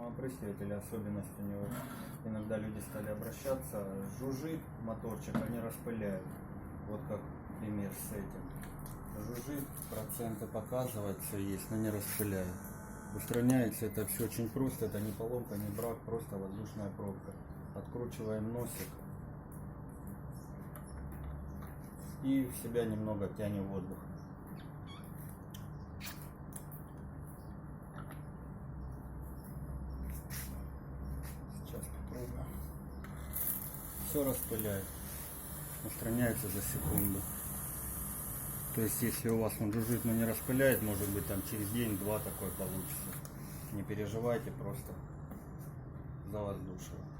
опрыскивателя, особенность у него, иногда люди стали обращаться, жужжит моторчик, они распыляют. Вот как пример с этим. Жужжит, проценты показывает, все есть, но не распыляет. Устраняется это все очень просто, это не поломка, не брак, просто воздушная пробка. Откручиваем носик и в себя немного тянем воздух. Сейчас попробуем. Все распыляет, устраняется за секунду. То есть если у вас он жужжит, но не распыляет, может быть там через день-два такой получится. Не переживайте, просто завоздушивает.